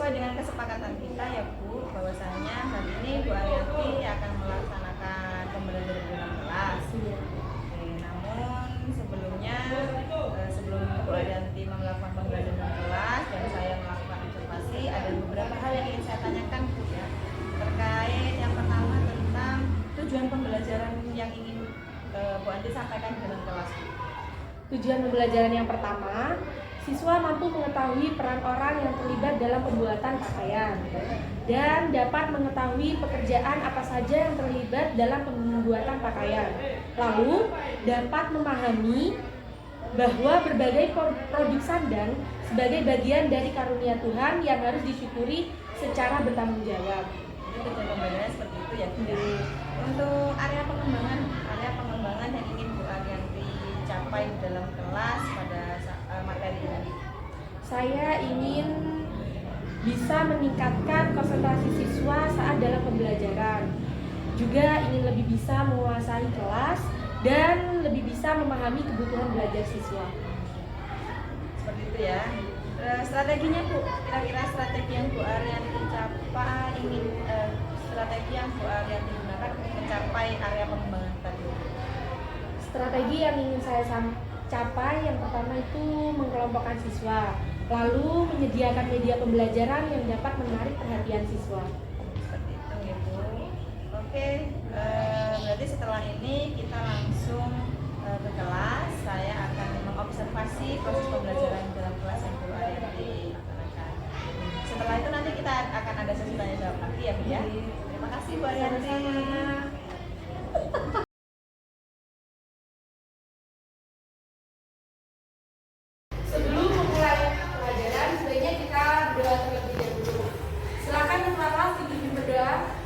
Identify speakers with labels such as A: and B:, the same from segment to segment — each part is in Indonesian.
A: sesuai dengan kesepakatan kita ya Bu, bahwasanya hari ini Bu Arianti akan melaksanakan pembelajaran dalam kelas. Oke, namun sebelumnya sebelum Bu Arianti melakukan pembelajaran dalam kelas dan saya melakukan observasi, ada beberapa hal yang ingin saya tanyakan Bu ya, terkait yang pertama tentang tujuan pembelajaran yang ingin Bu Arianti sampaikan dalam kelas.
B: Tujuan pembelajaran yang pertama, siswa mampu mengetahui peran orang yang terlibat dalam pembuatan pakaian dan dapat mengetahui pekerjaan apa saja yang terlibat dalam pembuatan pakaian. Lalu, dapat memahami bahwa berbagai produk sandang sebagai bagian dari karunia Tuhan yang harus disyukuri secara bertanggung jawab.
A: Jadi tujuan pembelajaran seperti itu ya Bu. Untuk area pengembangan yang ingin Bu Arianti capai dalam kelas pada materi ini.
B: Saya ingin bisa meningkatkan konsentrasi siswa saat dalam pembelajaran. Juga ingin lebih bisa menguasai kelas dan lebih bisa memahami kebutuhan belajar siswa.
A: Seperti itu ya. Strateginya Bu, kira-kira strategi yang Bu Arianti capai strategi yang Bu Arianti gunakan untuk mencapai area pengembangan tadi.
B: Strategi yang ingin saya capai yang pertama itu mengelompokkan siswa, lalu menyediakan media pembelajaran yang dapat menarik perhatian siswa.
A: Seperti itu ya Bu. Oke, berarti setelah ini kita langsung ke kelas. Saya akan mengobservasi proses pembelajaran dalam kelas yang Bu Arianti laksanakan. Setelah itu nanti kita akan ada sesi tanya jawab lagi ya Bu ya. Terima kasih Bu Arianti.
B: Sebelum memulai pelajaran, sebaiknya kita berdoa terlebih dahulu. Silakan di kelas dipimpin berdoa.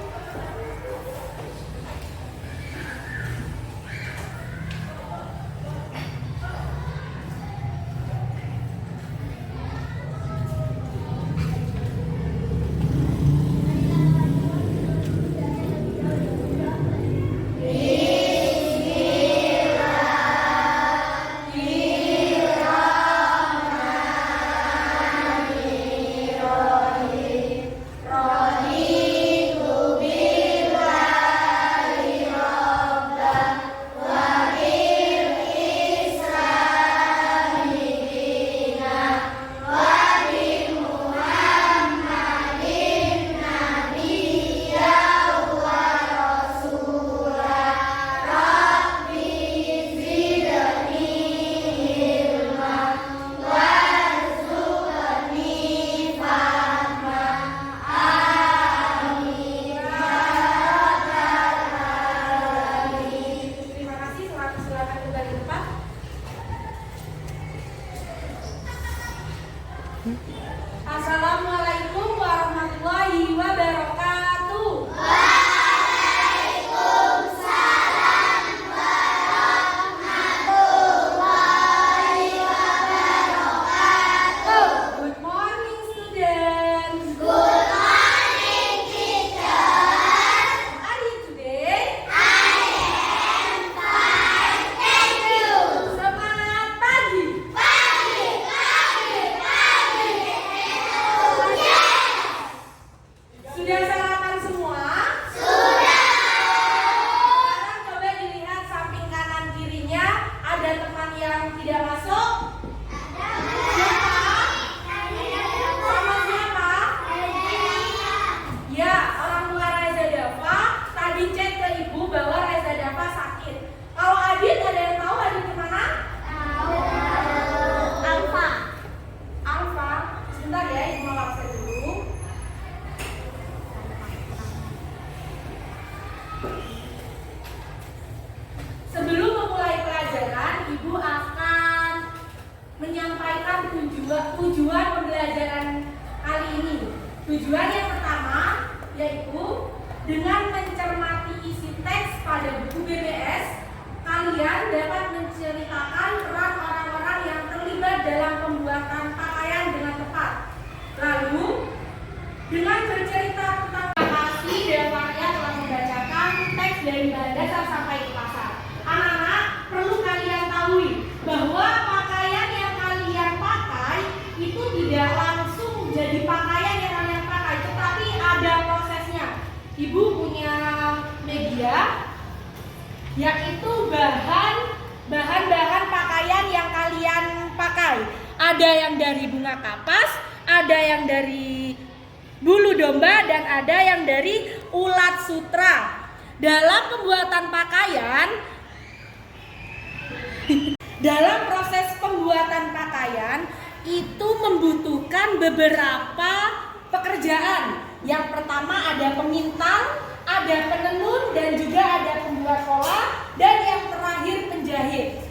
B: Assalamualaikum warahmatullahi wabarakatuh.
C: Waalaikumsalam warahmatullahi wabarakatuh.
B: Good morning students.
C: Good morning teacher.
B: How are you today?
C: I am fine, thank you.
B: Semangat pagi.
C: Pagi, pagi, pagi.
B: Sudah sarapan semua?
C: Sudah.
B: Sekarang coba dilihat samping kanan kirinya, ada teman yang tidak masuk? Siapa? Sama siapa? Ya, orang tua Reza Dava tadi cek ke ibu bahwa Reza Dava sakit. Kalau Adit, ada yang tahu Adit kemana?
C: Alfa.
B: Alfa, sebentar ya, ibu mau absen dulu. Sebelum memulai pelajaran, ibu akan menyampaikan tujuan pembelajaran kali ini. Tujuan yang pertama yaitu dengan mencermati isi teks pada buku BBS, kalian dapat menceritakan peran orang-orang yang terlibat dalam pembuatan pakaian dengan tepat. Lalu, dengan bercerita tentang lokasi Devaria telah membacakan teks dari bahan dasar sampai ke pasar. Anak-anak, perlu kalian tahu bahwa pakaian yang kalian pakai itu tidak langsung jadi pakaian yang kalian Ibu punya media, yaitu bahan-bahan pakaian yang kalian pakai. Ada yang dari bunga kapas, ada yang dari bulu domba, dan ada yang dari ulat sutra. Dalam pembuatan pakaian, dalam proses pembuatan pakaian itu membutuhkan beberapa pekerjaan. Yang pertama ada pemintal, ada penenun, dan juga ada pembuat pola, dan yang terakhir penjahit.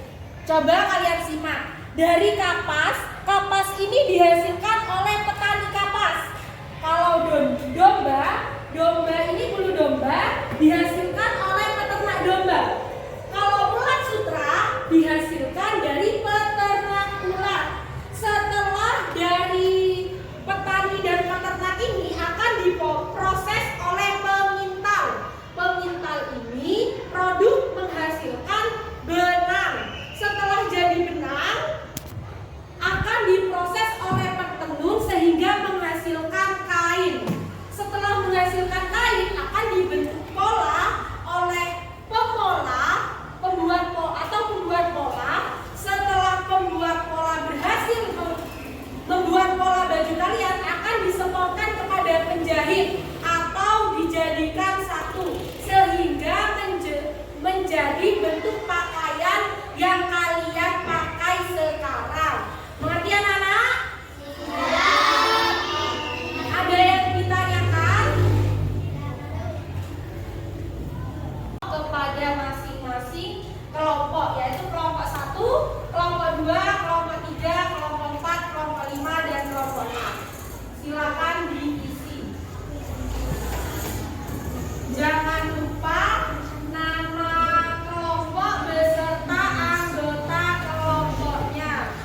B: Coba kalian simak. Dari kapas, kapas ini dihasilkan oleh petani kapas. Kalau domba ini bulu domba dihasilkan oleh peternak domba. Kalau ulat sutra dihasilkan dari peternak ulat. Setelah dari petani dan peternak ini akan diproses oleh pemintal. Pemintal ini produk menghasilkan benang. Setelah jadi benang akan diproses oleh petenun sehingga menghasilkan kain. Setelah menghasilkan kain akan dibentuk pola oleh pembuat pola. Setelah pembuat pola berhasil membuat pola baju kalian, akan disemprotkan kepada penjahit atau dijadikan satu sehingga menjadi bentuk pakaian yang kalian pakai sekarang. Mengerti anak-anak? Ada yang ditanyakan? Kepada masing-masing kelompok, yaitu kelompok 1, kelompok 2, kelompok 3, kelompok 4, kelompok 5, dan kelompok 6. Silakan diisi. Jangan lupa nama kelompok beserta anggota kelompoknya.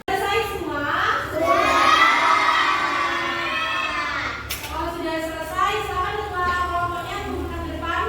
B: Selesai semua? Kalau sudah selesai, silakan buka kelompoknya, tunjukkan ke depan.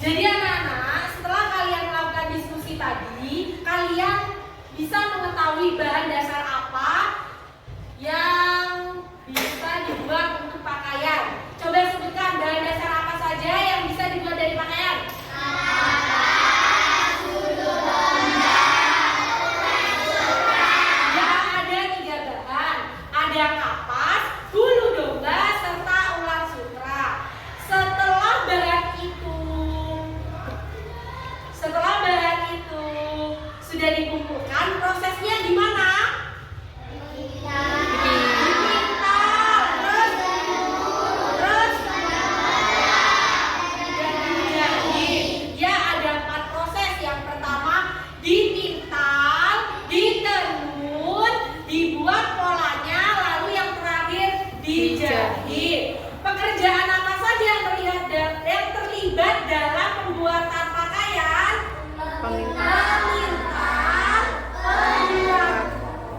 B: Jadi anak-anak, setelah kalian melakukan diskusi tadi, kalian bisa mengetahui bahan dasar apa yang bisa dibuat untuk pakaian. Coba sebutkan bahan dasar apa saja yang bisa dibuat dari pakaian. Ya, ada 3 bahan. Ada kapas, bulu domba, serta ulat sutra. Setelah bahan itu sudah dikumpulkan, prosesnya di mana? Dipintal, terus dijahit. Ya, ada 4 proses. Yang pertama dipintal, ditenun, dibuat polanya, lalu yang terakhir dijahit. Pekerjaan apa saja yang terlibat dalam pembuatan pakaian? Pemintal,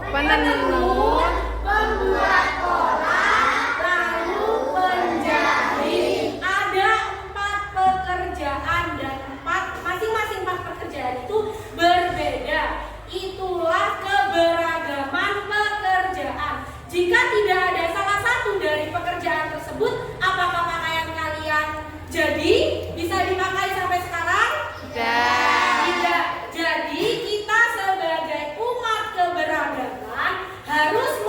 B: penenun, pembuat pola, lalu penjahit. Ada 4 pekerjaan dan masing-masing 4 pekerjaan itu berbeda. Itulah keberagaman pekerjaan. Jika tidak ada salah satu dari pekerjaan tersebut, apakah pakaian kalian jadi bisa dipakai sampai sekarang? Tidak. Jadi kita sebagai umat keberagaman harus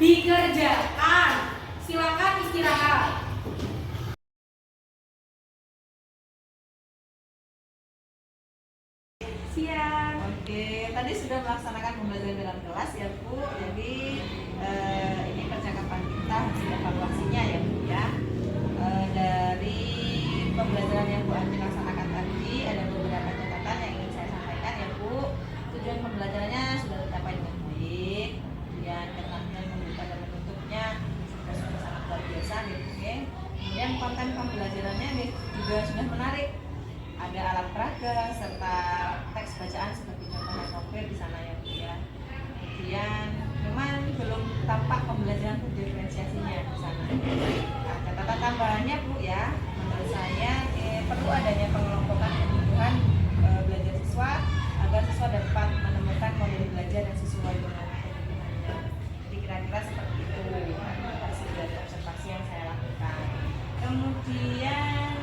B: dikerjakan. Silakan istirahat. Siang.
A: Oke, tadi sudah melaksanakan pembelajaran dalam kelas ya Bu. Jadi ini percakapan kita hasil evaluasinya ya Bu ya. Dari pembelajaran yang Bu Anti laksanakan tadi ada beberapa catatan yang ingin saya sampaikan ya Bu. Tujuan pembelajarannya sudah tercapai dengan baik. Kemudian keterampilan membuka dan menutupnya sudah sangat luar biasa nih Bu. Ya. Kemudian konten pembelajarannya nih juga sudah menarik. Ada alat peraga serta teks bacaan seperti contohnya novel di sana ya Bu ya. Kemudian memang belum tampak pembelajaran diferensiasinya di sana. Nah, catatan tambahannya Bu ya, menurut saya perlu adanya pengelompokan kebutuhan belajar siswa agar siswa dapat menemukan model belajar yang sesuai dengan kebutuhannya. Jadi kira-kira seperti itu hasil dari observasi yang saya lakukan. Kemudian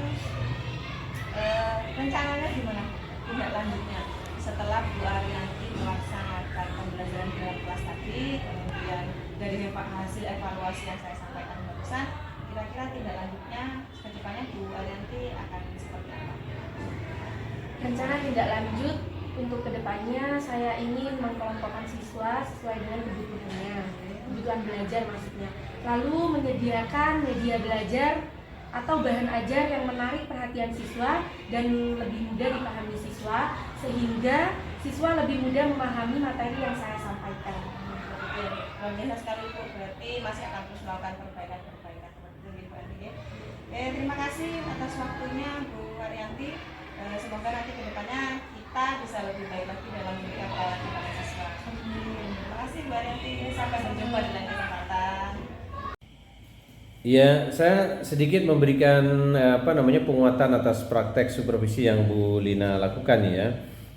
A: rencananya gimana tindak lanjutnya setelah Bu Arianti melaksanakan pembelajaran dalam kelas tadi, kemudian dari hasil evaluasi yang saya sampaikan barusan, kira-kira tindak lanjutnya ke depannya Bu Arianti akan seperti apa?
B: Rencana tindak lanjut untuk kedepannya saya ingin mengkelompokkan siswa sesuai dengan kebutuhannya, kebutuhan belajar maksudnya. Lalu menyediakan media belajar atau bahan ajar yang menarik perhatian siswa dan lebih mudah dipahami siswa, sehingga siswa lebih mudah memahami materi yang saya sampaikan.
A: Oke, luar biasa sekali Bu, berarti masih akan terus melakukan perbaikan seperti itu Bu Arianti. Terima kasih atas waktunya Bu Arianti. Semoga nanti kedepannya kita bisa lebih baik lagi dalam memberikan pelayanan kepada siswa. Terima kasih Bu Arianti, sampai berjumpa di lain kesempatan.
D: Ya, saya sedikit memberikan penguatan atas praktek supervisi yang Bu Lina lakukan ya.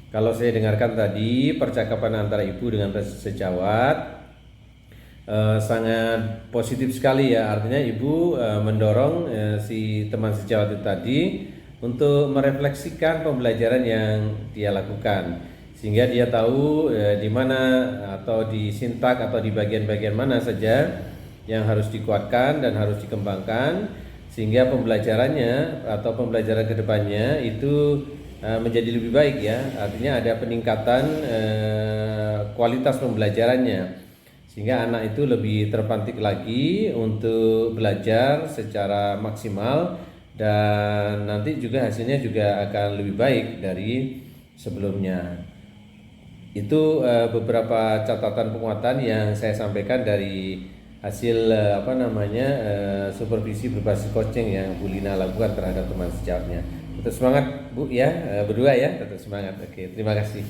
D: Kalau saya dengarkan tadi percakapan antara Ibu dengan sejawat sangat positif sekali ya. Artinya Ibu mendorong si teman sejawat itu tadi untuk merefleksikan pembelajaran yang dia lakukan, sehingga dia tahu di mana atau di sintak atau di bagian-bagian mana saja yang harus dikuatkan dan harus dikembangkan, sehingga pembelajarannya atau pembelajaran kedepannya itu menjadi lebih baik ya. Artinya ada peningkatan kualitas pembelajarannya, sehingga anak itu lebih terpantik lagi untuk belajar secara maksimal dan nanti juga hasilnya juga akan lebih baik dari sebelumnya. Itu beberapa catatan penguatan yang saya sampaikan dari hasil supervisi berbasis coaching yang Bu Lina lakukan terhadap teman sejawatnya. Tetap semangat Bu ya, berdua ya, tetap semangat. Oke, terima kasih.